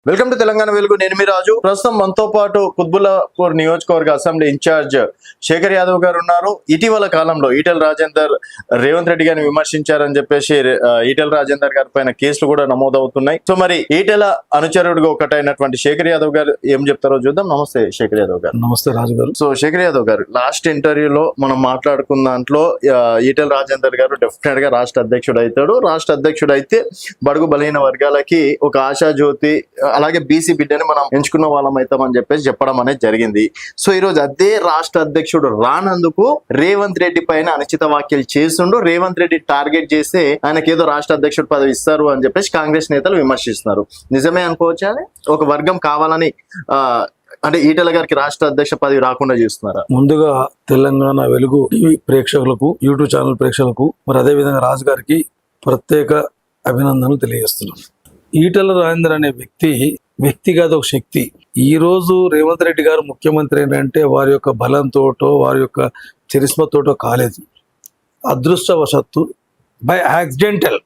Welcome to Telangana వెలుగు. నేను మీ రాజు. ప్రస్తుతం మనతో పాటు కుత్బుల్లాపూర్ నియోజకవర్గ అసెంబ్లీ ఇన్ఛార్జ్ శేఖర్ యాదవ్ గారు ఉన్నారు. ఇటీవల కాలంలో ఈటెల రాజేందర్ రేవంత్ రెడ్డి గారిని విమర్శించారని చెప్పేసి ఈటెల రాజేందర్ గారి పైన కేసులు కూడా నమోదవుతున్నాయి. సో మరి ఈటెల అనుచరుడుగా ఒకటైనటువంటి శేఖర్ యాదవ్ గారు ఏం చెప్తారో చూద్దాం. నమస్తే శేఖర్ యాదవ్ గారు. నమస్తే రాజు గారు. సో శేఖర్ యాదవ్ గారు, లాస్ట్ ఇంటర్వ్యూలో మనం మాట్లాడుకున్న దాంట్లో ఈటెల రాజేందర్ గారు డెఫినెట్ గా రాష్ట్ర అధ్యక్షుడు అవుతాడు. రాష్ట్ర అధ్యక్షుడు అయితే బడుగు బలహీన వర్గాలకి ఒక ఆశాజ్యోతి, అలాగే బీసీ బిడ్డని మనం ఎంచుకున్న వాళ్ళం అవుతామని చెప్పేసి చెప్పడం అనేది జరిగింది. సో ఈ రోజు అదే రాష్ట్ర అధ్యక్షుడు రానందుకు రేవంత్ రెడ్డి పైన అనుచిత వ్యాఖ్యలు చేస్తుండు. రేవంత్ రెడ్డి టార్గెట్ చేస్తే ఆయనకి ఏదో రాష్ట్ర అధ్యక్షుడు పదవి ఇస్తారు అని చెప్పేసి కాంగ్రెస్ నేతలు విమర్శిస్తున్నారు. నిజమే అనుకోవచ్చా? ఒక వర్గం కావాలని అంటే ఈటెల గారికి రాష్ట్ర అధ్యక్ష పదవి రాకుండా చేస్తున్నారా? ముందుగా తెలంగాణ వెలుగు టీవీ ప్రేక్షకులకు, యూట్యూబ్ ఛానల్ ప్రేక్షకులకు, మరి అదే విధంగా రాజు గారికి ప్రత్యేక అభినందనలు తెలియజేస్తున్నాను. ఈటెల రాజేందర్ అనే వ్యక్తి కాదు, ఒక శక్తి. ఈ రోజు రేవంత్ రెడ్డి గారు ముఖ్యమంత్రి ఏంటంటే వారి యొక్క బలంతోటో వారి యొక్క చరిస్మతోటో కాలేదు. అదృష్టవశత్తు బై యాక్సిడెంటల్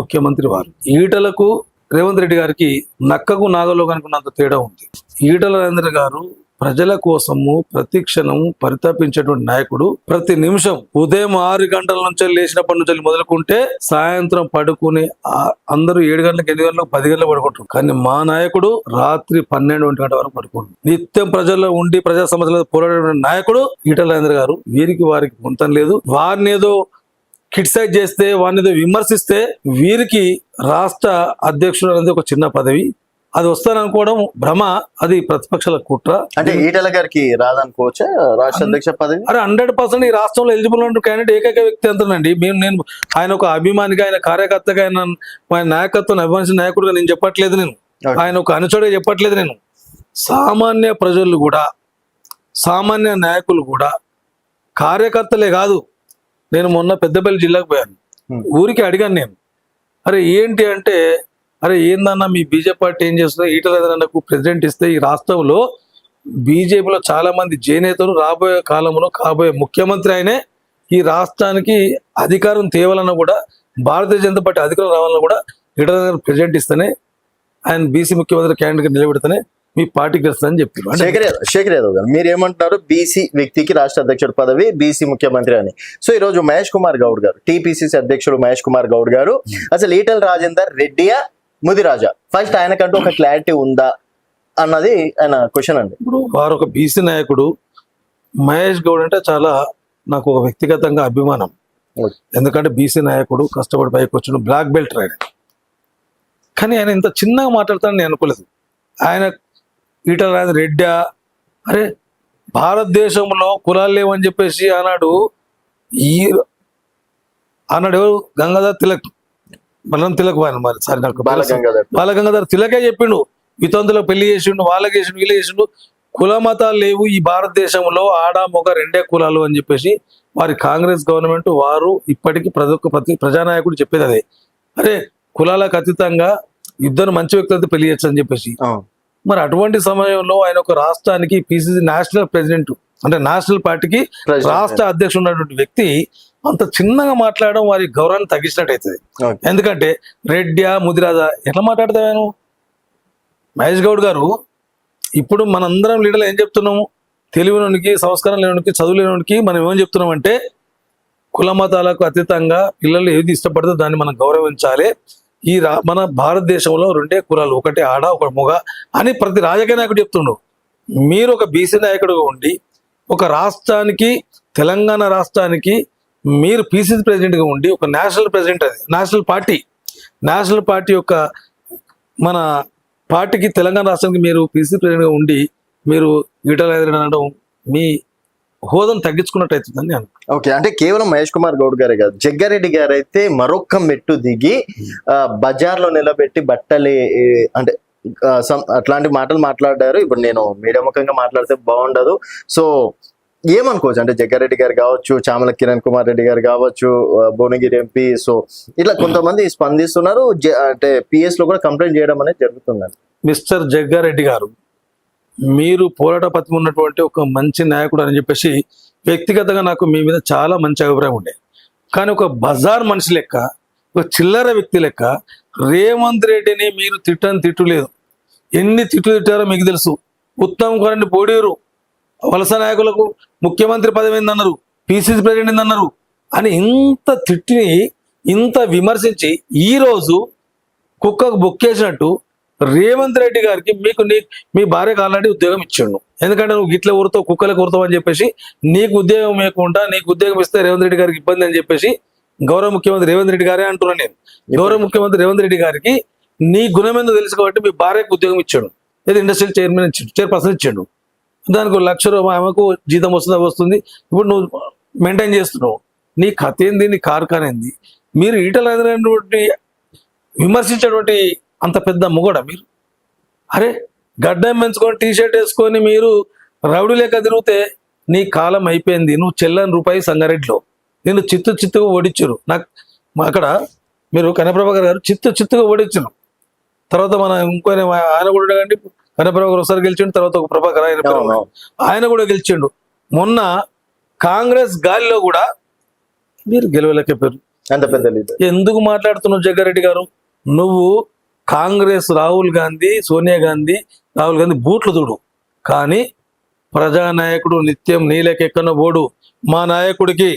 ముఖ్యమంత్రి వారు. ఈటలకు రేవంత్ రెడ్డి గారికి నక్కకు నాగలో కనుకున్నంత తేడా ఉంది. ఈటెల రాజేందర్ గారు ప్రజల కోసము ప్రతి క్షణం పరితపించేటువంటి నాయకుడు. ప్రతి నిమిషం ఉదయం 6 గంటల నుంచి లేచినప్పటి నుంచి మొదలుకుంటే సాయంత్రం పడుకుని అందరూ 7 గంటలకు 8 గంటలకు 10 గంటలకు పడుకుంటారు. కానీ మా నాయకుడు రాత్రి 12-1 గంట వరకు పడుకుంటాడు. నిత్యం ప్రజల్లో ఉండి ప్రజా సమస్యలతో పోరాడే నాయకుడు ఈటెల రాజేందర్ గారు. వారికి పొంతం లేదు. వారిని ఏదో క్రిటిసైజ్ చేస్తే, వారిని ఏదో విమర్శిస్తే వీరికి రాష్ట్ర అధ్యక్షుడు అనేది ఒక చిన్న పదవి, అది వస్తాననుకోవడం భ్రమ. అది ప్రతిపక్షాల కుట్ర. అంటే ఈటెల గారికి రాదనుకోవచ్చా రాష్ట్ర అధ్యక్ష పదవి? అరే 100% ఈ రాష్ట్రంలో ఎలిజిబుల్ ఉన్న క్యాండిడేట్ ఏకైక వ్యక్తి అంతేనండి. నేను ఆయన ఒక అభిమానిగా, ఆయన కార్యకర్తగా, ఆయన నాయకత్వం అభిమానించిన నాయకుడుగా నేను చెప్పట్లేదు. నేను ఆయన ఒక అనుచరుడిగా చెప్పట్లేదు. నేను సామాన్య ప్రజలు కూడా, సామాన్య నాయకులు కూడా, కార్యకర్తలే కాదు. నేను మొన్న పెద్దపల్లి జిల్లాకు పోయాను. ఊరికి అడిగాను నేను, అరే ఏంటి అంటే, అరే ఏందన్నా మీ బీజేపీ పార్టీ ఏం చేస్తుందో, ఈటెల రాజేందర్కు ప్రెసిడెంట్ ఇస్తే ఈ రాష్ట్రంలో బీజేపీలో చాలా మంది చేనేతలు రాబోయే కాలంలో కాబోయే ముఖ్యమంత్రి ఆయనే, ఈ రాష్ట్రానికి అధికారం తేవాలన్నా కూడా, భారతీయ జనతా పార్టీ అధికారం రావాలన్నా కూడా ఈటెల రాజేందర్ ప్రెసిడెంట్ ఇస్తేనే, ఆయన బీసీ ముఖ్యమంత్రి క్యాండిడేట్ నిలబెడితేనే మీ పార్టీకి గెలుస్తుందని చెప్పారు. శేఖర్ యాదవ్ గారు, మీరు ఏమంటున్నారు? బీసీ వ్యక్తికి రాష్ట్ర అధ్యక్షుడు పదవి, బీసీ ముఖ్యమంత్రి అని. సో ఈ రోజు మహేష్ కుమార్ గౌడ్ గారు, టీపీసీసీ అధ్యక్షుడు మహేష్ కుమార్ గౌడ్ గారు, అసలు ఈటెల రాజేందర్ రెడ్డియా ముదిరాజా, ఫస్ట్ ఆయనకంటూ ఒక క్లారిటీ ఉందా అన్నది ఆయన క్వశ్చన్ అండి. ఇప్పుడు వారు ఒక బీసీ నాయకుడు. మహేష్ గౌడ్ అంటే చాలా నాకు ఒక వ్యక్తిగతంగా అభిమానం. ఎందుకంటే బీసీ నాయకుడు, కష్టపడి పైకి వచ్చిన బ్లాక్ బెల్ట్ ఆయన. కానీ ఆయన ఇంత చిన్నగా మాట్లాడతానని నేను అనుకోలేదు. ఆయన ఈటెల రాజేందర్ రెడ్డా, అరే భారతదేశంలో కులాలు లేవని చెప్పేసి ఆనాడు ఎవరు గంగాధర్ తిలక్, బలం తిలక్ మరి సారీ నాకు బాలగంగాధర్ తిలకే చెప్పిండు, వితంతులకు పెళ్లి చేసిండు, వాళ్ళకి చేసిండు, వీళ్ళకి చేసిండు, కుల మతాలు లేవు ఈ భారతదేశంలో, ఆడ మొగ రెండే కులాలు అని చెప్పేసి వారి కాంగ్రెస్ గవర్నమెంట్ వారు ఇప్పటికీ ప్రతి ప్రజానాయకుడు చెప్పేది అదే. అరే కులాలకు అతీతంగా ఇద్దరు మంచి వ్యక్తులతో పెళ్లి చేయొచ్చు అని చెప్పేసి. మరి అటువంటి సమయంలో ఆయన ఒక రాష్ట్రానికి పిసిసి నేషనల్ ప్రెసిడెంట్, అంటే నేషనల్ పార్టీకి రాష్ట్ర అధ్యక్షుడు ఉన్నటువంటి వ్యక్తి అంత చిన్నగా మాట్లాడడం వారి గౌరవాన్ని తగ్గించినట్టు అవుతుంది. ఎందుకంటే రెడ్డియా ముదిరాజా ఎట్లా మాట్లాడతాను? మహేష్ గౌడ్ గారు, ఇప్పుడు మనందరం లీడర్లు ఏం చెప్తున్నాము? తెలివినోనికి, సంస్కారం లేనికి, చదువు లేనికి మనం ఏమని చెప్తున్నామంటే, కుల మతాలకు అతీతంగా పిల్లలు ఏది ఇష్టపడితే దాన్ని మనం గౌరవించాలి. మన భారతదేశంలో రెండే కులాలు, ఒకటి ఆడ ఒక మొగ అని ప్రతి రాజకీయ నాయకుడు చెప్తుండు. మీరు ఒక బీసీ నాయకుడుగా ఉండి ఒక రాష్ట్రానికి, తెలంగాణ రాష్ట్రానికి మీరు పీసీసీ ప్రెసిడెంట్గా ఉండి ఒక నేషనల్ ప్రెసిడెంట్, అది నేషనల్ పార్టీ యొక్క మన పార్టీకి, తెలంగాణ రాష్ట్రానికి మీరు పీసీసీ ప్రెసిడెంట్గా ఉండి మీరు ఈటెల రాజేందర్ అనడం మీ హోదాను తగ్గించుకున్నట్టు అవుతుందని నేను. ఓకే, అంటే కేవలం మహేష్ కుమార్ గౌడ్ గారే కాదు, జగ్గారెడ్డి గారు అయితే మరొక్క మెట్టు దిగి బజార్లో నిలబెట్టి బట్టలే అంటే అట్లాంటి మాటలు మాట్లాడారు. ఇప్పుడు నేను మీడియా ముఖంగా మాట్లాడితే బాగుండదు. సో ఏమనుకోవచ్చు అంటే జగ్గారెడ్డి గారు కావచ్చు, చామల కిరణ్ కుమార్ రెడ్డి గారు కావచ్చు, భువనగిరి ఎంపీ, సో ఇట్లా కొంతమంది స్పందిస్తున్నారు. అంటే పిఎస్ లో కూడా కంప్లైంట్ చేయడం అనేది జరుగుతుందండి. మిస్టర్ జగ్గారెడ్డి గారు, మీరు పోరాట పత్తి ఉన్నటువంటి ఒక మంచి నాయకుడు అని చెప్పేసి వ్యక్తిగతంగా నాకు మీ మీద చాలా మంచి అభిప్రాయం ఉండే. కానీ ఒక బజార్ మనిషి లెక్క, ఒక చిల్లర వ్యక్తి లెక్క రేవంత్ రెడ్డిని మీరు తిట్టలేదు. ఎన్ని తిట్లు తిట్టారో మీకు తెలుసు. ఉత్తమ్ కుమార్ పోడీరు వలస నాయకులకు ముఖ్యమంత్రి పదవి ఏందన్నారు, పిసిసి ప్రెసిడెంట్ ఏందన్నారు అని ఇంత తిట్టిని ఇంత విమర్శించి ఈరోజు కుక్కకు బొక్కేసినట్టు రేవంత్ రెడ్డి గారికి మీ భార్యకు ఆల్రెడీ ఉద్యోగం ఇచ్చిండు. ఎందుకంటే నువ్వు గిట్ల ఊరుతావు కుక్కలకు ఊరుతావు అని చెప్పేసి నీకు ఉద్యోగం ఇవ్వకుండా నీకు ఉద్యోగం ఇస్తే రేవంత్ రెడ్డి గారికి ఇబ్బంది అని చెప్పేసి గౌరవ ముఖ్యమంత్రి రేవంత్ రెడ్డి గారే అంటున్నాను నేను. గౌరవ ముఖ్యమంత్రి రేవంత్ రెడ్డి గారికి నీ గుణం ఏందో తెలుసు కాబట్టి మీ భార్యకు ఉద్యోగం ఇచ్చాడు. ఏదో ఇండస్ట్రియల్ చైర్పర్సన్ ఇచ్చాడు. దానికి 1,00,000 రూపాయలు ఆమెకు జీతం వస్తుంది. ఇప్పుడు నువ్వు మెయింటైన్ చేస్తున్నావు. నీ కథ ఏంది, నీ కార్ఖాన ఏంది? మీరు ఈటల రాజేందర్ విమర్శించేటువంటి అంత పెద్ద మొగడ మీరు? అరే గడ్డం పెంచుకొని టీషర్ట్ వేసుకొని మీరు రౌడీ లెక్క తిరిగితే నీ కాలం అయిపోయింది. నువ్వు చెల్లని రూపాయి సంగారెడ్డిలో నేను చిత్తుగా ఓడించారు. నాకు అక్కడ మీరు కనప్రభాకర్ గారు చిత్తుగా ఓడించారు. తర్వాత మన ఇంకో ఆయన కూడా కండి కనప్రభాకర్ ఒకసారి గెలిచిండు, తర్వాత ఒక ప్రభాకర్ ఆయన కూడా గెలిచిండు. మొన్న కాంగ్రెస్ గాలిలో కూడా మీరు గెలవలేకపోయారు. అంత పెద్ద లీడర్. ఎందుకు మాట్లాడుతున్నావు జగ్గారెడ్డి గారు? నువ్వు కాంగ్రెస్ రాహుల్ గాంధీ, సోనియా గాంధీ, రాహుల్ గాంధీ బూట్లు చూడు, కానీ ప్రజానాయకుడు నిత్యం నీలకెక్కన పోడు. మా నాయకుడికి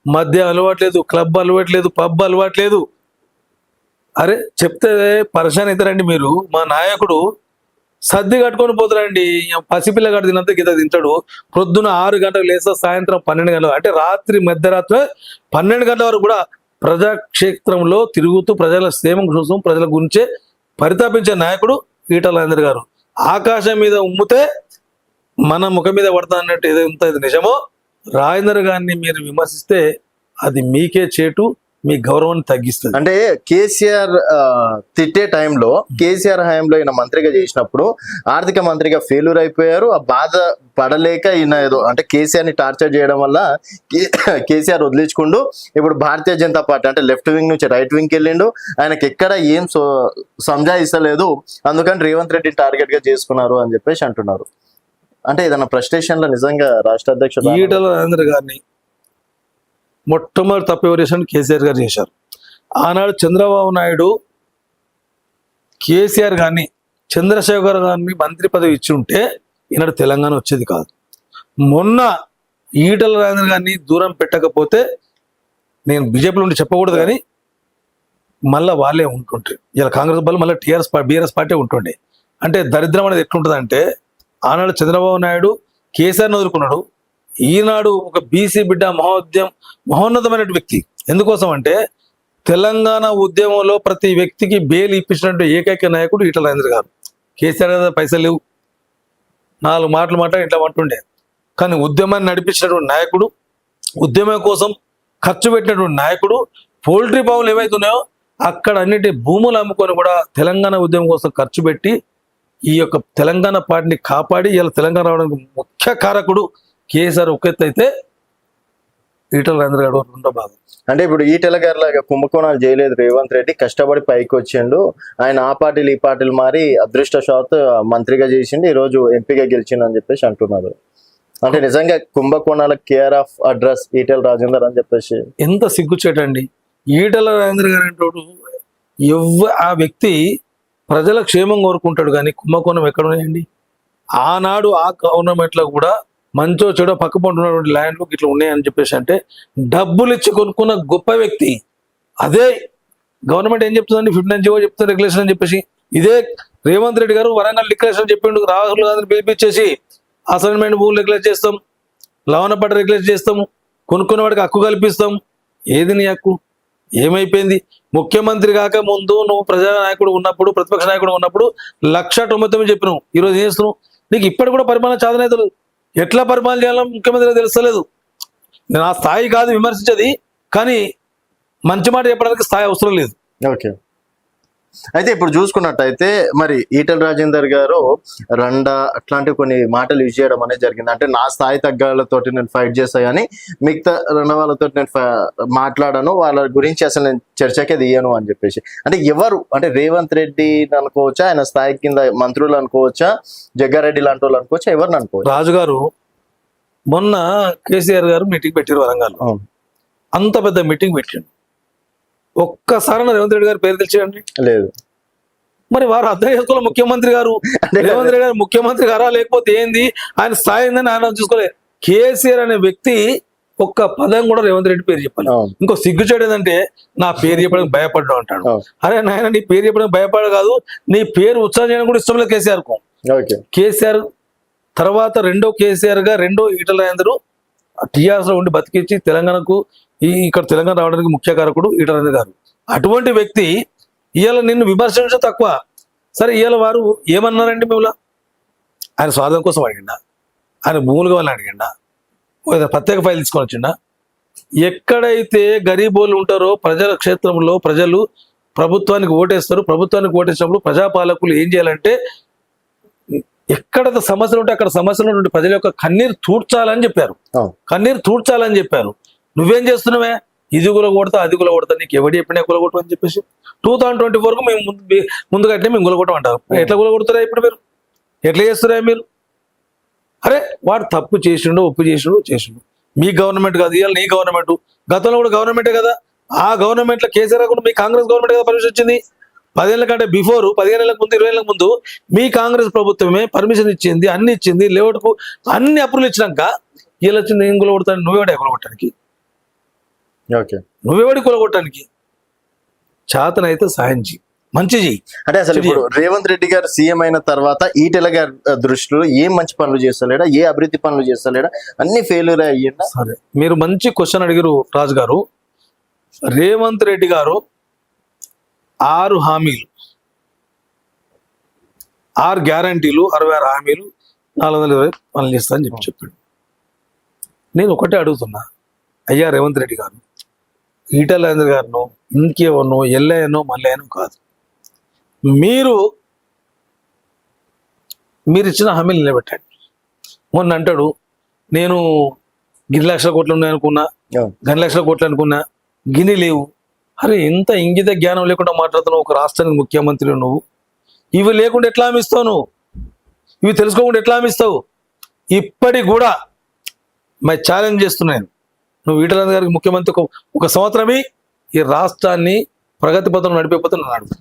మద్య అలవాట్లేదు, క్లబ్ అలవాట్లేదు, పబ్ అలవాట్లేదు. అరే చెప్తే పరిశాన్ అవుతారండి మీరు. మా నాయకుడు సర్ది కట్టుకొని పోతారండి. పసిపిల్ల గడ్డ తినంత గిత తింటాడు. పొద్దున 6 గంటలకు లేస్తా, సాయంత్రం 12 గంటలు, అంటే రాత్రి మధ్యరాత్రి 12 గంటల వరకు కూడా ప్రజాక్షేత్రంలో తిరుగుతూ ప్రజల క్షేమం కోసం ప్రజల గురించే పరితాపించే నాయకుడు ఈటల రాజేందర్ గారు. ఆకాశం మీద ఉమ్మితే మన ముఖం మీద పడతా అన్నట్టు ఏదంతా ఇది నిజమో, రాజేందర్ గారిని మీరు విమర్శిస్తే అది మీకే చేటు, మీ గౌరవాన్ని తగ్గిస్తుంది. అంటే కేసీఆర్ తిట్టే టైంలో, కేసీఆర్ హయాంలో ఈయన మంత్రిగా చేసినప్పుడు ఆర్థిక మంత్రిగా ఫెయిల్యూర్ అయిపోయారు. ఆ బాధ పడలేక ఈయన ఏదో అంటే కేసీఆర్ ని టార్చర్ చేయడం వల్ల కేసీఆర్ వదిలించుకుంటూ ఇప్పుడు భారతీయ జనతా పార్టీ అంటే లెఫ్ట్ వింగ్ నుంచి రైట్ వింగ్ కి వెళ్ళిండు. ఆయనకి ఎక్కడ ఏం సంజాయిస్తలేదు, అందుకని రేవంత్ రెడ్డి టార్గెట్ గా చేసుకున్నారు అని చెప్పేసి అంటున్నారు. అంటే ఏదైనా ఫ్రస్ట్రేషన్ లో నిజంగా రాష్ట్ర అధ్యక్షుడు ఈటల రాజేందర్ గారిని మొట్టమొదటి తప్పు ఎవరు చేశారు? కేసీఆర్ గారు చేశారు. ఆనాడు చంద్రబాబు నాయుడు కేసీఆర్ గారిని, చంద్రశేఖర్ గారిని మంత్రి పదవి ఇచ్చి ఉంటే ఈనాడు తెలంగాణ వచ్చేది కాదు. మొన్న ఈటల రాజేందర్ గారిని దూరం పెట్టకపోతే, నేను బీజేపీలో ఉండి చెప్పకూడదు కానీ మళ్ళీ వాళ్ళే ఉంటుంటారు. ఇలా కాంగ్రెస్ వాళ్ళు మళ్ళీ బీఆర్ఎస్ పార్టీ ఉంటుండే. అంటే దరిద్రం అనేది ఎట్లుంటుంది అంటే, ఆనాడు చంద్రబాబు నాయుడు కేసీఆర్ని వదులుకున్నాడు. ఈనాడు ఒక బీసీ బిడ్డ మహోన్నతమైన వ్యక్తి. ఎందుకోసం అంటే తెలంగాణ ఉద్యమంలో ప్రతి వ్యక్తికి బెయిల్ ఇప్పించినట్టు ఏకైక నాయకుడు ఈటల రాజేందర్ గారు. కేసీఆర్ గారు పైసలు లేవు, 4 మాటలు మాట్లాడి ఇట్లా అంటుండే, కానీ ఉద్యమాన్ని నడిపించినటువంటి నాయకుడు, ఉద్యమం కోసం ఖర్చు పెట్టినటువంటి నాయకుడు. పౌల్ట్రీ ఫామ్లు ఏవైతున్నాయో అక్కడ అన్నిటి భూములు అమ్ముకొని కూడా తెలంగాణ ఉద్యమం కోసం ఖర్చు పెట్టి ఈ యొక్క తెలంగాణ పార్టీని కాపాడి ఇలా తెలంగాణ రావడానికి ముఖ్య కారకుడు కేసీఆర్ ఒక ఎత్తు అయితే ఈటల రాజేందర్ గారు రెండో భాగం. అంటే ఇప్పుడు ఈటల గారి లాగా కుంభకోణాలు చేయలేదు రేవంత్ రెడ్డి, కష్టపడి పైకి వచ్చిండు. ఆయన ఆ పార్టీలు ఈ పార్టీలు మారి అదృష్టశాత్ మంత్రిగా చేసిండు, ఈ రోజు ఎంపీగా గెలిచిండు అని చెప్పేసి అంటున్నారు. అంటే నిజంగా కుంభకోణాల care of address Etela Rajender అని చెప్పేసి ఎంత సిగ్గుచేటండి. ఈటల రాజేందర్ గారు అంటాడు, ఆ వ్యక్తి ప్రజల క్షేమం కోరుకుంటాడు, కానీ కుంభకోణం ఎక్కడ ఉన్నాయండి? ఆనాడు ఆ గవర్నమెంట్లో కూడా మంచో చెడో పక్క పంటున్నటువంటి ల్యాండ్లు ఇట్లా ఉన్నాయని చెప్పేసి అంటే డబ్బులు ఇచ్చి కొనుక్కున్న గొప్ప వ్యక్తి. అదే గవర్నమెంట్ ఏం చెప్తుందండి? 59 జీవో చెప్తుంది రెగ్యులేషన్ అని చెప్పేసి. ఇదే రేవంత్ రెడ్డి గారు వరంగల్ డిక్లరేషన్ చెప్పిండు, రాహుల్ గాంధీని పిలిపించేసి అసైన్మెంట్ భూములు రెగ్యులేట్ చేస్తాం, లవణపట్ట రెగ్యులేట్ చేస్తాము, కొనుక్కున్న వాడికి హక్కు కల్పిస్తాం. ఏది నీ హక్కు? ఏమైపోయింది? ముఖ్యమంత్రి కాక ముందు నువ్వు ప్రజానాయకుడు ఉన్నప్పుడు, ప్రతిపక్ష నాయకుడు ఉన్నప్పుడు 1,99,000 చెప్పినావు. ఈరోజు ఏం చేస్తున్నావు? నీకు ఇప్పటి కూడా పరిపాలన చాదనేతలు ఎట్లా పరిపాలన చేయాలో ముఖ్యమంత్రి తెలుస్తలేదు. నేను ఆ స్థాయి కాదు విమర్శించేది, కానీ మంచి మాట చెప్పడానికి స్థాయి అవసరం లేదు. ఓకే. అయితే ఇప్పుడు చూసుకున్నట్టయితే మరి ఈటల రాజేందర్ గారు అట్లాంటి కొన్ని మాటలు యూజ్ చేయడం అనేది జరిగింది. అంటే నా స్థాయి తగ్గాలతోటి నేను ఫైట్ చేస్తా కానీ మిగతా వాళ్ళతో నేను మాట్లాడను, వాళ్ళ గురించి అసలు నేను చర్చకే దియ్యను అని చెప్పేసి. అంటే ఎవరు అంటే రేవంత్ రెడ్డి అనుకోవచ్చా, ఆయన స్థాయి కింద మంత్రులు అనుకోవచ్చా, జగ్గారెడ్డి లాంటి వాళ్ళు అనుకోవచ్చా, ఎవరిని అనుకోవచ్చు? రాజు గారు మొన్న కేసీఆర్ గారు మీటింగ్ పెట్టారు వరంగల్. అంత పెద్ద మీటింగ్ పెట్టిండు, ఒక్కసారి రేవంత్ రెడ్డి గారి పేరు తెలిసేయండి? లేదు. మరి వారు అర్థం చేసుకోవాలి. ముఖ్యమంత్రి గారు రేవంత్ రెడ్డి గారు ముఖ్యమంత్రి గారా లేకపోతే ఏంది, ఆయన స్థాయి ఏందని ఆయన చూసుకోలేదు. కేసీఆర్ అనే వ్యక్తి ఒక్క పదం కూడా రేవంత్ రెడ్డి పేరు చెప్పాలి. ఇంకో సిగ్గుచేడు ఏంటంటే నా పేరు చెప్పడానికి భయపడ్డావు అంటాడు. అరే నాయన, నీ పేరు చెప్పడానికి భయపడ కాదు, నీ పేరు ఉత్సాహం చేయడం కూడా ఇష్టం లేదు కేసీఆర్ కు. కేసీఆర్ తర్వాత రెండో కేసీఆర్ గా రెండో ఈటల రాజేందర్ టీఆర్ఎస్ లో ఉండి బతికించి తెలంగాణకు ఇక్కడ తెలంగాణ రావడానికి ముఖ్య కారకుడు ఈటల రాజేందర్ గారు. అటువంటి వ్యక్తి ఇవాళ నిన్ను విమర్శించడం తక్కువ. సరే, ఇవాళ వారు ఏమన్నారండి మిమ్మల్ని? ఆయన స్వార్థం కోసం అడిగిండా? ఆయన భూములు కావాలని అడిగిండా? ప్రత్యేక ఫైల్ తీసుకొని వచ్చిండా? ఎక్కడైతే గరీబోళ్ళు ఉంటారో ప్రజల క్షేత్రంలో ప్రజలు ప్రభుత్వానికి ఓటేస్తారు. ప్రభుత్వానికి ఓటేసినప్పుడు ప్రజాపాలకులు ఏం చేయాలంటే ఎక్కడ సమస్యలు ఉంటే అక్కడ సమస్యలు ఉంటే ప్రజల యొక్క కన్నీరు తూడ్చాలని చెప్పారు. కన్నీరు తూడ్చాలని చెప్పారు. నువ్వేం చేస్తున్నావే? ఇది కూడా కొడతా, అది కూడా కొడతా, నీకు ఎవడి చెప్పినా కులగొట్టం అని చెప్పేసి 2024 మేము ముందుగా అంటే మేము గులగొట్టం అంటారు. ఎట్లా గులగొడుతురా ఇప్పుడు మీరు? ఎట్లా చేస్తురా మీరు? అరే, వాడు తప్పు చేసిండు, ఒప్పు చేసిండు. మీ గవర్నమెంట్ కాదు, ఇవాళ నీ గవర్నమెంట్. గతంలో కూడా గవర్నమెంటే కదా. ఆ గవర్నమెంట్ లో కేసీఆర్ కూడా మీ కాంగ్రెస్ గవర్నమెంట్ కదా పర్మిషన్ వచ్చింది. 10 ఏళ్ళ కంటే బిఫోర్, 15 ఏళ్ళకి ముందు, 20 ఏళ్ళకి ముందు మీ కాంగ్రెస్ ప్రభుత్వమే పర్మిషన్ ఇచ్చింది, అన్ని ఇచ్చింది, లేఅవుట్కు అన్ని అప్రూవల్ ఇచ్చినాక వీళ్ళు వచ్చింది ఏం కులగొడతాను? నువ్వేవాడే కులగొట్టడానికి? నువ్వేవాడి కులగొట్టడానికి? చేతనైతే సాయం చేయి, మంచి చెయ్యి. అంటే అసలు ఇప్పుడు రేవంత్ రెడ్డి గారు సీఎం అయిన తర్వాత ఈటెల గారి దృష్టిలో ఏం మంచి పనులు చేస్తలేడా, ఏ అభివృద్ధి పనులు చేస్తలేడా, అన్ని ఫెయిల్యూర్ అయ్యిందా? సరే, మీరు మంచి క్వశ్చన్ అడిగారు రాజు గారు. రేవంత్ రెడ్డి గారు 6 హామీలు, 6 గ్యారంటీలు, 66 హామీలు, 420 పనులు చేస్తా అని చెప్పాడు. నేను ఒకటే అడుగుతున్నా, అయ్యా రేవంత్ రెడ్డి గారు, ఈటల రాజేందర్ గారినో ఇంకేవన్నో ఎల్లయ్యనో మల్లయ్యనో కాదు, మీరు ఇచ్చిన హామీలు నిలబెట్టండి. మొన్న అంటాడు నేను 1 లక్షల కోట్లు ఉన్నాయనుకున్నా, 2 లక్షల కోట్లు అనుకున్నా, గిని లేవు. అరే, ఎంత ఇంగిత జ్ఞానం లేకుండా మాట్లాడుతున్నావు ఒక రాష్ట్రానికి ముఖ్యమంత్రి నువ్వు. ఇవి లేకుండా ఎట్లా హామీస్తావు నువ్వు? ఇవి తెలుసుకోకుండా ఎట్లా హామీస్తావు? ఇప్పటికి కూడా మరి ఛాలెంజ్ చేస్తున్నాను, నువ్వు ఈటల రాజేందర్ గారికి ముఖ్యమంత్రి ఒక సంవత్సరమే ఈ రాష్ట్రాన్ని ప్రగతి పథంలో నడిపేపోతే నన్ను అడుగు.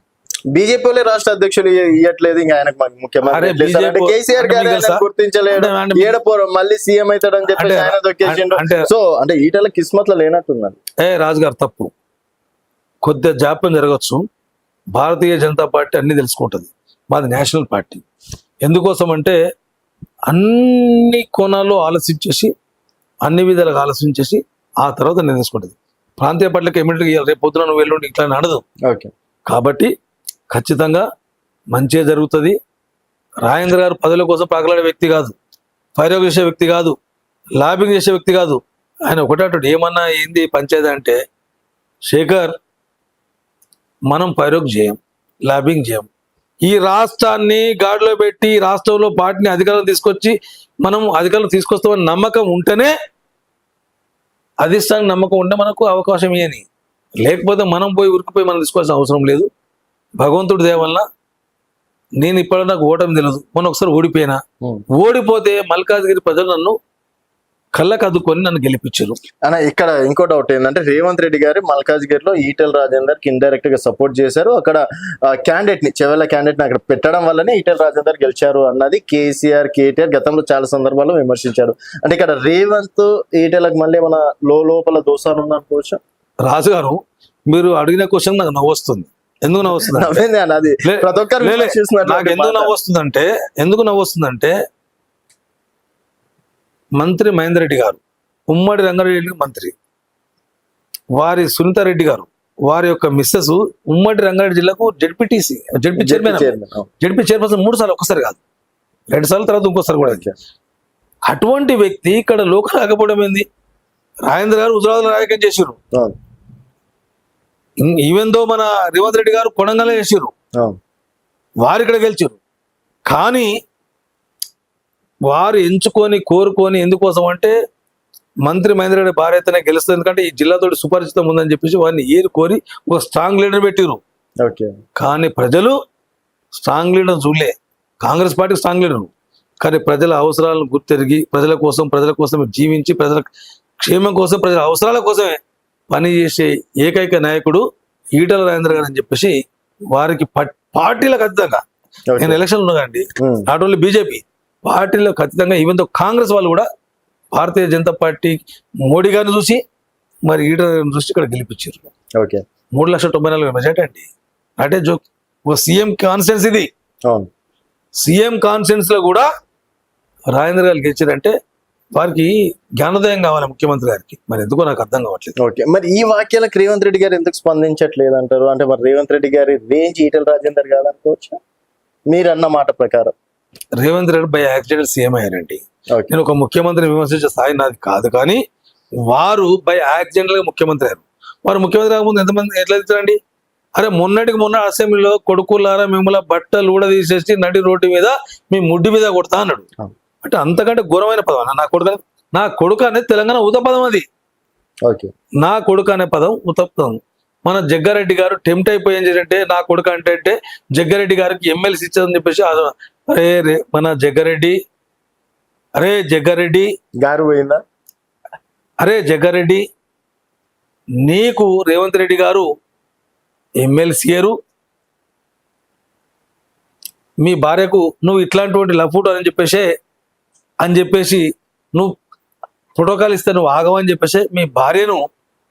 బీజేపీ వాళ్ళే రాష్ట్ర అధ్యక్షులు ఇవ్వట్లేదు, ఇంకా ఆయనకు ముఖ్యమంత్రి కేసీఆర్ గారు గుర్తించలేడు, ఏడపోరు మళ్ళీ సీఎం అవుతాడని చెప్పి ఆయన దొక్కేసిండు. సో అంటే ఈటల కిస్మత్ లో లేనట్టున్నారు. రాజు గారు తప్పు, కొద్దిగా జాప్యం జరగచ్చు. భారతీయ జనతా పార్టీ అన్ని తెలుసుకుంటుంది, మాది నేషనల్ పార్టీ. ఎందుకోసం అంటే అన్ని కోణాల్లో ఆలోచించేసి, అన్ని విధాలుగా ఆలోచించేసి ఆ తర్వాత నేను తెలుసుకుంటుంది. ప్రాంతీయ పార్టీలకు ఇమీడియట్గా రేపు పొద్దున నువ్వు వెళ్ళండి ఇట్లా నడదు. కాబట్టి ఖచ్చితంగా మంచిగా జరుగుతుంది. రాజేంద్ర గారు పదవుల కోసం ప్రాగలాడే వ్యక్తి కాదు, ఫైర్ చేసే వ్యక్తి కాదు, లాబింగ్ చేసే వ్యక్తి కాదు. ఆయన ఒకటే ఏమన్నా ఏంది పంచాయతీ అంటే, శేఖర్ మనం పైరోగ్ చేయం, లాబింగ్ చేయం. ఈ రాష్ట్రాన్ని గాడిలో పెట్టి రాష్ట్రంలో పార్టీని అధికారులు తీసుకొచ్చి మనం అధికారులు తీసుకొస్తామని నమ్మకం ఉంటేనే, అధిష్టానికి నమ్మకం ఉంటే మనకు అవకాశం ఇవ్వని. లేకపోతే మనం పోయి ఉరికిపోయి మనం తీసుకోవాల్సిన అవసరం లేదు. భగవంతుడి దయ వల్ల నేను ఇప్పుడు నాకు ఓటమి తెలియదు, మొన్న ఒకసారి ఓడిపోయినా. ఓడిపోతే మల్కాజ్గిరి ప్రజలు నన్ను కళ్ళకు అద్దుకొని నన్ను గెలిపించారు. అన్న ఇక్కడ ఇంకో డౌట్ ఏంటంటే, రేవంత్ రెడ్డి గారు మల్కాజ్గిరిలో ఈటెల రాజేందర్ కి ఇండైరెక్ట్ గా సపోర్ట్ చేశారు. అక్కడ క్యాండిడేట్ ని చెవెల క్యాండిడేట్ ని అక్కడ పెట్టడం వల్లనే ఈటెల రాజేందర్ గెలిచారు అన్నది కేసీఆర్, కేటీఆర్ గతంలో చాలా సందర్భాల్లో విమర్శించారు. అంటే ఇక్కడ రేవంత్ ఈటెలకు మళ్ళీ మన లోపల దోషాలు ఉందనుకోవచ్చు. రాజు గారు, మీరు అడిగిన క్వశ్చన్ నాకు నవ్వు వస్తుంది. ఎందుకు నవ్వు వస్తుంది? నాకు ఎందుకు నవ్వు వస్తుందంటే మంత్రి మహేందర్ రెడ్డి గారు, ఉమ్మడి రంగారెడ్డి మంత్రి, వారి సునీత రెడ్డి గారు, వారి యొక్క మిస్సెస్ ఉమ్మడి రంగారెడ్డి జిల్లాకు జడ్పీ చైర్మన్, జడ్పీ చైర్పర్సన్ 3 సార్లు, ఒక్కసారి కాదు 2 సార్లు, తర్వాత ఇంకోసారి కూడా. అటువంటి వ్యక్తి ఇక్కడ లోకల్ రాకపోవడం ఏంది? రాజేంద్ర గారు హుజరాబాద్ నాయకం చేశారు, ఈవెన్ దో మన రేవంత్ రెడ్డి గారు కొడంగల్ చేశారు, వారు ఇక్కడ గెలిచారు. కానీ వారు ఎంచుకొని కోరుకొని ఎందుకోసం అంటే మంత్రి మహేందర్ రెడ్డి భార్య అయితేనే గెలుస్తుంది, ఎందుకంటే ఈ జిల్లాతో సుపరిచితం ఉందని చెప్పేసి వారిని కోరి ఒక స్ట్రాంగ్ లీడర్ పెట్టిరు. కానీ ప్రజలు స్ట్రాంగ్ లీడర్ చూడలే. కాంగ్రెస్ పార్టీ స్ట్రాంగ్ లీడర్, కానీ ప్రజల అవసరాలను గుర్తెరిగి ప్రజల కోసం జీవించి ప్రజల క్షేమం కోసం, ప్రజల అవసరాల కోసమే పనిచేసే ఏకైక నాయకుడు ఈటల రాజేందర్ గారు అని చెప్పేసి వారికి పార్టీలకు ఖచ్చితంగా Okay. నేను ఎలక్షన్ ఉన్నానండి, Hmm. నాట్ ఓన్లీ బీజేపీ పార్టీలో ఖచ్చితంగా ఈవెన్ తో కాంగ్రెస్ వాళ్ళు కూడా భారతీయ జనతా పార్టీ మోడీ గారిని చూసి మరి ఈటల చూసి ఇక్కడ గెలిపించారు. ఓకే 3,94,000 మెజార్టీ అండి, అంటే జోక్. ఒక సీఎం కాన్ఫిడెన్స్ ఇది, అవును సీఎం కాన్ఫిడెన్స్ లో కూడా రాజేంద్ర గారు గెలిచారంటే వారికి జ్ఞానోదయం కావాలి ముఖ్యమంత్రి గారికి. మరి ఎందుకో నాకు అర్థం కావట్లేదు. ఓకే మరి ఈ వాక్యాలకు రేవంత్ రెడ్డి గారు ఎందుకు స్పందించట్లేదు అంటారు? అంటే మరి రేవంత్ రెడ్డి గారి రేంజ్ ఈటల రాజేందర్ కాదనుకోవచ్చు మీరు అన్న మాట ప్రకారం. Revanth Reddy by accident CM అయ్యారండి. ఓకే నేను ఒక ముఖ్యమంత్రిని విమర్శించే స్థాయి నాది కాదు, కానీ వారు బై యాక్సిడెంట్ గా ముఖ్యమంత్రి అయ్యారు. వారు ముఖ్యమంత్రి కాకముందు ఎంతమంది ఎట్లా ఎత్తారండి? అరే మొన్నటికి మొన్న అసెంబ్లీలో కొడుకులారా మిమ్మల్ని బట్టలు కూడా తీసేసి నడి రోడ్డు మీద మీ ముడ్డి మీద కొడతా అన్నాడు. అవును. అంటే అంతకంటే ఘోరమైన పదం అన్న నా కొడుకు అనేది తెలంగాణ ఊత పదం, అది ఓకే నా కొడుకు అనే పదం ఊత పదం. మన జగ్గారెడ్డి గారు టెంప్ట్ అయిపోయి ఏం చేశారంటే నా కొడుకు అంటే జగ్గారెడ్డి గారికి ఎమ్మెల్సీ ఇచ్చారని చెప్పేసి మన జగ్గారెడ్డి గారు పోయిందా? జగ్గారెడ్డి నీకు రేవంత్ రెడ్డి గారు ఎమ్మెల్సీయరు, మీ భార్యకు నువ్వు ఇట్లాంటి లఫూట్ అని చెప్పేసి నువ్వు ప్రోటోకాల్ ఇస్తే నువ్వు ఆగవని చెప్పేసి మీ భార్యను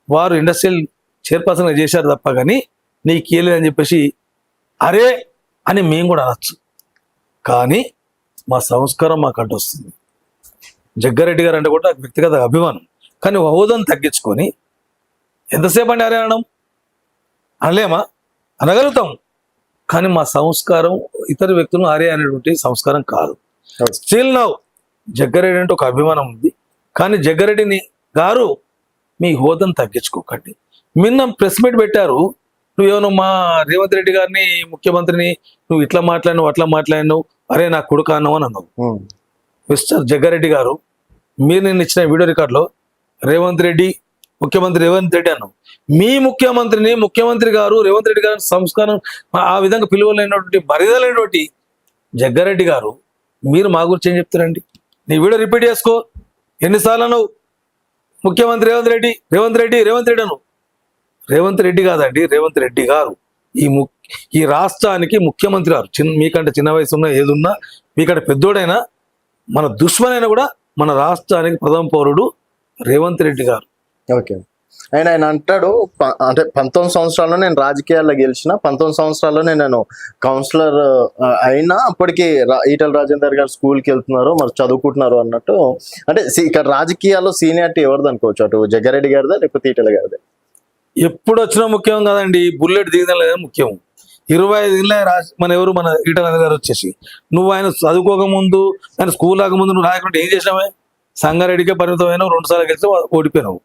వారు ఇండస్ట్రియల్ చైర్పర్సన్గా చేశారు తప్ప కానీ నీకు ఇయ్యలేదని చెప్పేసి అరే అని మేము కూడా అనొచ్చు. కానీ మా సంస్కారం మాకు అడ్డొస్తుంది. జగ్గారెడ్డి గారు అంటే కూడా నాకు వ్యక్తిగత అభిమానం, కానీ హోదాను తగ్గించుకొని ఎంతసేపు అండి అరే అనడం? అనలేమా? అనగలుగుతాం, కానీ మా సంస్కారం ఇతర వ్యక్తులను అరే అనేటువంటి సంస్కారం కాదు. స్టిల్ నౌ జగ్గారెడ్డి అంటే ఒక అభిమానం ఉంది, కానీ జగ్గారెడ్డిని గారు మీ హోదాను తగ్గించుకోకండి. నిన్న ప్రెస్ మీట్ పెట్టారు, నువ్వేమో మా రేవంత్ రెడ్డి గారిని ముఖ్యమంత్రిని నువ్వు ఇట్లా మాట్లాడినావు అట్లా మాట్లాడినావు, అరే నా కొడుకు అన్నావు అని అన్నావు. మిస్టర్ జగ్గారెడ్డి గారు, మీరు నేను ఇచ్చిన వీడియో రికార్డులో ముఖ్యమంత్రి రేవంత్ రెడ్డి అన్నావు. మీ ముఖ్యమంత్రి గారు రేవంత్ రెడ్డి గారు సంస్కారం ఆ విధంగా పిలువలేనటువంటి మర్యాదలేనటువంటి జగ్గారెడ్డి గారు మీరు మా గురించి ఏం చెప్తారండి? నీ వీడియో రిపీట్ చేసుకో, ఎన్నిసార్లు నువ్వు ముఖ్యమంత్రి రేవంత్ రెడ్డి అను. రేవంత్ రెడ్డి కాదండి, రేవంత్ రెడ్డి గారు ఈ రాష్ట్రానికి ముఖ్యమంత్రి గారు. మీకంటే చిన్న వయసు ఉన్నా ఏదున్నా, మీకంటే పెద్దోడైనా, మన దుష్మనైనా కూడా మన రాష్ట్రానికి ప్రథమ పౌరుడు రేవంత్ రెడ్డి గారు. ఓకే ఆయన అంటాడు అంటే 19 సంవత్సరాల్లో నేను రాజకీయాల్లో గెలిచిన, 19 సంవత్సరాల్లో నేను కౌన్సిలర్ అయినా అప్పటికి ఈటల రాజేందర్ గారు స్కూల్కి వెళ్తున్నారు, మరి చదువుకుంటున్నారు అన్నట్టు. అంటే ఇక్కడ రాజకీయాల్లో సీనియారిటీ ఎవరిది అనుకోవచ్చు? అటు జగ్గారెడ్డి గారిదా లేకపోతే ఈటల గారిదా? ఎప్పుడు వచ్చినా ముఖ్యం కాదండి, బుల్లెట్ దిగడం లేదా ముఖ్యం. 25 ఏళ్ళ మన ఈటల గారు వచ్చేసి నువ్వు ఆయన చదువుకోకముందు, ఆయన స్కూల్ రాకముందు నువ్వు రాయకుండా ఏం చేసినావే? సంగారెడ్డికే పరిమితమైనావు, 2 సార్లు గెలిచి ఓడిపోయినావు.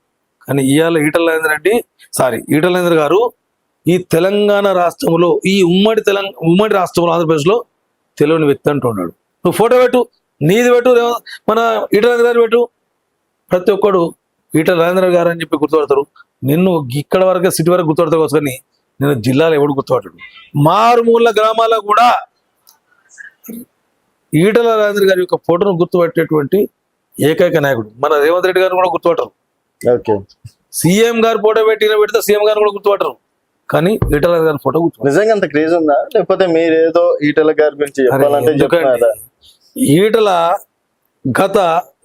కానీ ఇవాళ ఈటల రాజేందర్ గారు ఈ తెలంగాణ రాష్ట్రంలో, ఈ ఉమ్మడి రాష్ట్రంలో ఆంధ్రప్రదేశ్లో తెలియని వ్యక్తి అంటున్నాడు. నువ్వు ఫోటో పెట్టు, నీది పెట్టు, మన ఈటల రాజేందర్ గారు పెట్టు, ప్రతి ఒక్కడు ఈటల రాజేందర్ గారు అని చెప్పి గుర్తుపడతారు. నిన్ను ఇక్కడ వరకు సిటీ వరకు గుర్తుపడతావు కానీ నేను జిల్లాలో ఎవడు గుర్తుపట్టాడు? మారుమూల గ్రామాల్లో కూడా ఈటల రాజేందర్ గారి యొక్క ఫోటోను గుర్తుపట్టేటువంటి ఏకైక నాయకుడు మన రేవంత్ రెడ్డి గారు కూడా గుర్తుపట్టరు. ఓకే సీఎం గారు ఫోటో పెడితే సీఎం గారు కూడా గుర్తుపట్టరు, కానీ ఈటల గారి ఫోటో గుర్తు. నిజంగా అంత క్రేజ్ ఉందా, లేకపోతే మీరేదో ఈటల గారి గురించి చెప్పాలంటే చెప్తున్నారా? ఈటల గత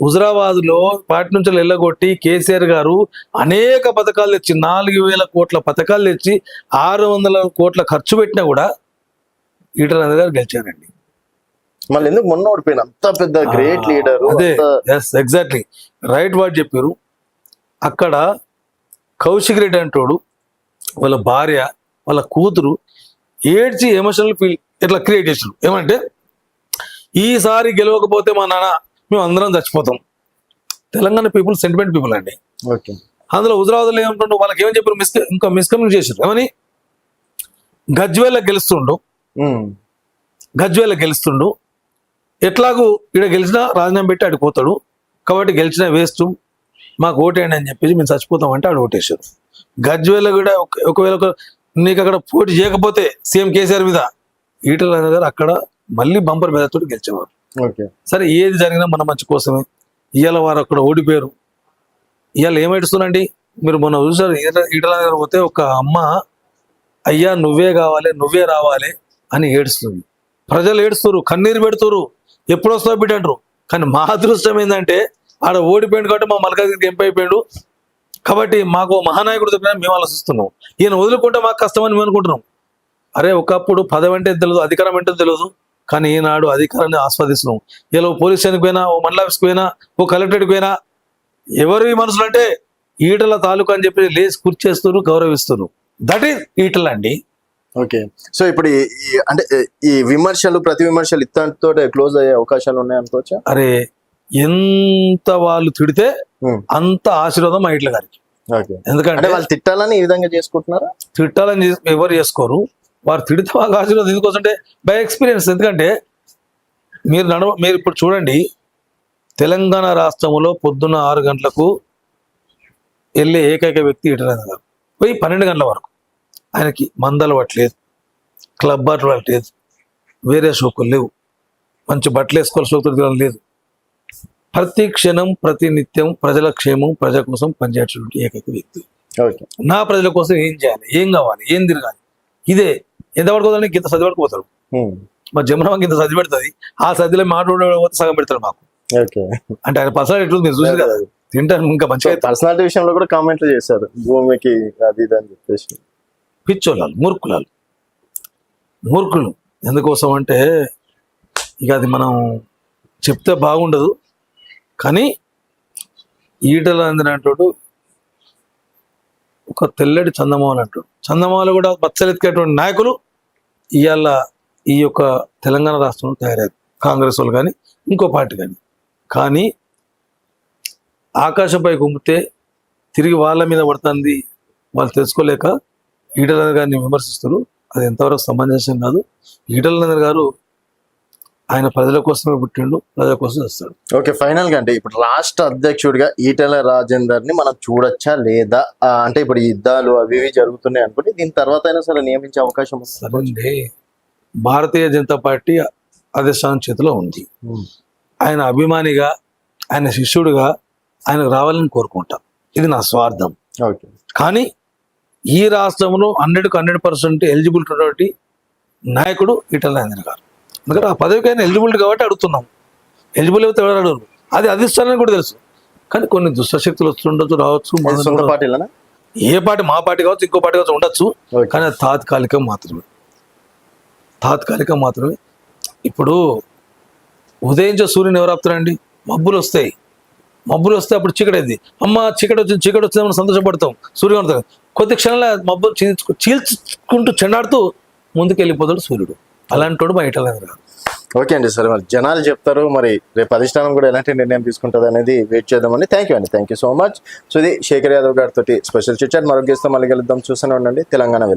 హుజరాబాద్ లో పార్టీ నుంచి వెళ్ళగొట్టి కేసీఆర్ గారు అనేక పథకాలు తెచ్చి 4,000 కోట్ల పథకాలు తెచ్చి 600 కోట్ల ఖర్చు పెట్టినా కూడా ఈటల రాజేందర్ గారు గెలిచారండి. మళ్ళీ ఎందుకు మొన్న ఓడిపోయిన అంత పెద్ద గ్రేట్ లీడర్? అదే ఎగ్జాక్ట్లీ రైట్ వర్డ్ చెప్పారు. అక్కడ కౌశిక్ రెడ్డి అంటోడు వాళ్ళ భార్య వాళ్ళ కూతురు ఏడ్చి ఎమోషనల్ ఫీల్ ఇట్లా క్రియేట్ చేసారు. ఏమంటే ఈసారి గెలవకపోతే మా నాన్న మేము అందరం చచ్చిపోతాం. తెలంగాణ పీపుల్ సెంటిమెంట్ పీపుల్ అండి. అందులో హుజరాబాద్లో ఏమంటుండో వాళ్ళకి ఏమని చెప్పారు, మిస్కమ్యూనికేట్ చేశారు. ఏమని గజ్వేల్ గెలుస్తుండు ఎట్లాగూ ఇక్కడ గెలిచినా రాజీనామా పెట్టి ఆడికి పోతాడు, కాబట్టి గెలిచిన వేస్ట్, మాకు ఓటేయండి అని చెప్పేసి మేము చచ్చిపోతామంటే ఆడు ఓటేశారు. గజ్వేల్ కూడా ఒకవేళ నీకు అక్కడ పోటీ చేయకపోతే సీఎం కేసీఆర్ మీద ఈటల రాజేందర్ గారు అక్కడ మళ్ళీ బంపర్ మెదడుతో గెలిచేవారు. సరే ఏది జరిగినా మన మంచి కోసమే. ఇవాళ వారు అక్కడ ఓడిపోయారు. ఇవాళ ఏమేడుస్తుందండి మీరు మొన్న చూసారు ఈటల రాజేందర్ గారు పోతే ఒక అమ్మ, అయ్యా నువ్వే కావాలి, నువ్వే రావాలి, అని ఏడుస్తుంది. ప్రజలు ఏడుస్తారు, కన్నీరు పెడుతురు, ఎప్పుడు వస్తావు బిడ్డ అంటారు. కానీ మా అదృష్టం ఏంటంటే ఆడ ఓడిపోయాడు కాబట్టి మా మల్కాజ్గిరికి ఎంపీ అయిపోయాడు కాబట్టి మాకు ఓ మహానాయకుడు దొరికినా మేము ఆలోచిస్తున్నాం. ఈయన వదులుకుంటే మాకు కష్టమని మేము అనుకుంటున్నాం. అరే ఒకప్పుడు పదవి అంటే తెలియదు, అధికారం అంటే తెలియదు, కానీ ఈనాడు అధికారాన్ని ఆస్వాదిస్తున్నాం. ఇలా ఓ పోలీస్ స్టేషన్కి పోయినా, ఓ మండల ఆఫీస్కి పోయినా, ఓ కలెక్టరేట్కి పోయినా ఎవరు ఈ మనుషులు అంటే ఈటల తాలూకా అని చెప్పి లేచి కూర్చేస్తున్నారు, గౌరవిస్తున్నారు. దట్ ఈస్ ఈటల అండి. ఓకే, సో ఇప్పుడు అంటే ఈ విమర్శలు ప్రతి విమర్శలు ఇత్తతో క్లోజ్ అయ్యే అవకాశాలు ఉన్నాయి అనుకోవచ్చా? అరే ఎంత వాళ్ళు తిడితే అంత ఆశీర్వాదం మా ఈటల గారికి. ఓకే, ఎందుకంటే వాళ్ళు తిట్టాలని ఈ విధంగా చేసుకుంటున్నారా? తిట్టాలని ఎవరు చేసుకోరు. వారు తిడితే మాకు ఆశీర్వాదం ఎందుకోసంటే బై ఎక్స్పీరియన్స్. ఎందుకంటే మీరు ఇప్పుడు చూడండి, తెలంగాణ రాష్ట్రంలో పొద్దున్న 6 గంటలకు వెళ్ళే ఏకైక వ్యక్తి ఈటల రాజేందర్ గారు. పోయి 12 గంటల వరకు ఆయనకి మందలు పట్టలేదు, క్లబ్ బాటలు పట్టలేదు, వేరే షోకులు లేవు, మంచి బట్టలు వేసుకోవాలి షోకులు లేదు. ప్రతి క్షణం ప్రతి నిత్యం ప్రజల క్షేమం, ప్రజల కోసం పనిచేసేటువంటి ఏకైక వ్యక్తి. ఓకే, నా ప్రజల కోసం ఏం చేయాలి, ఏం కావాలి, ఏం తిరగాలి, ఇదే ఎంతవరకు పోతాడు, ఇంత సర్ది పట్టుకు పోతాడు. మా జమరామాకి ఇంత సర్ది పెడుతుంది, ఆ సర్దిలో మాట్లాడే సగం పెడతాడు మాకు. ఓకే, అంటే ఆయన పర్సనాలిటీ ఎట్లుంది మీరు చూసి కదా, తింటారు ఇంకా మంచిగా. పర్సనాలిటీ విషయంలో కూడా కామెంట్లు చేశారు, భూమికి అది ఇది అని చెప్పేసి. పిచ్చోళ్ళు, మూర్ఖులు. ఎందుకోసం అంటే ఇక అది మనం చెప్తే బాగుండదు, కానీ ఈటల అందినట్టు ఒక తెల్లటి చందమామలు అంటాడు. చందమామలు కూడా బచ్చలెత్తికేటువంటి నాయకులు ఇవాళ ఈ యొక్క తెలంగాణ రాష్ట్రంలో తయారయ్యారు. కాంగ్రెస్ వాళ్ళు కానీ ఇంకో పార్టీ కానీ ఆకాశంపై గుమ్మితే తిరిగి వాళ్ళ మీద పడుతుంది. వాళ్ళు తెలుసుకోలేక ఈటల గారిని విమర్శిస్తారు. అది ఎంతవరకు సమంజసం కాదు. ఈటల గారు ఆయన ప్రజల కోసమే పుట్టిండు, ప్రజల కోసం చేస్తాడు. ఓకే, ఫైనల్ గా అంటే ఇప్పుడు రాష్ట్ర అధ్యక్షుడిగా ఈటల రాజేందర్ ని మనం చూడొచ్చా లేదా? అంటే ఇప్పుడు ఈ యుద్ధాలు అవి ఇవి జరుగుతున్నాయి అనుకుంటే దీని తర్వాత అయినా సరే నియమించే అవకాశం ఉంది. సరే, భారతీయ జనతా పార్టీ అధిష్టానం చేతిలో ఉంది. ఆయన అభిమానిగా, ఆయన శిష్యుడిగా ఆయనకు రావాలని కోరుకుంటా. ఇది నా స్వార్థం. ఓకే, కానీ ఈ రాష్ట్రంలో 100% ఎలిజిబిలిటీ ఉన్నటువంటి నాయకుడు ఈటల రాజేందర్ గారు. ఎందుకంటే ఆ పదవికైనా ఎలిజిబిలిటీ కాబట్టి అడుగుతున్నాం. ఎలిజిబుల్ అయితే ఎవరు అడగరు, అది అధిష్టానానికి కూడా తెలుసు. కానీ కొన్ని దుష్టశక్తులు వస్తుండొచ్చు, రావచ్చు. ఏ పార్టీ, మా పార్టీ కావచ్చు, ఇంకో పార్టీ కావచ్చు ఉండొచ్చు, కానీ అది తాత్కాలికం మాత్రమే. ఇప్పుడు ఉదయించే సూర్యుని ఎవరు ఆపుతారండి? మబ్బులు వస్తే అప్పుడు చీకటి అయింది. అమ్మ చీకటి వచ్చింది మనం సంతోషపడతాం. సూర్యుడు కొద్ది క్షణంలో మబ్బులు చీల్చుకుంటూ చెండాడుతూ ముందుకు వెళ్ళిపోతాడు సూర్యుడు. అలాంటి మా ఈటల రాజేందర్ గారు. ఓకే అండి, సరే మరి జనాలు చెప్తారు, మరి రేపు అధిష్టానం కూడా ఎలాంటి నిర్ణయం తీసుకుంటుంది అనేది వెయిట్ చేద్దామండి. థ్యాంక్ యూ అండి, thank you so much. So ఇది శేఖర్ యాదవ్ గారితో స్పెషల్ చిట్ చాట్. మరొక గెస్ట్తో మళ్ళీ కలుద్దాం. చూస్తూనే ఉండండి తెలంగాణ.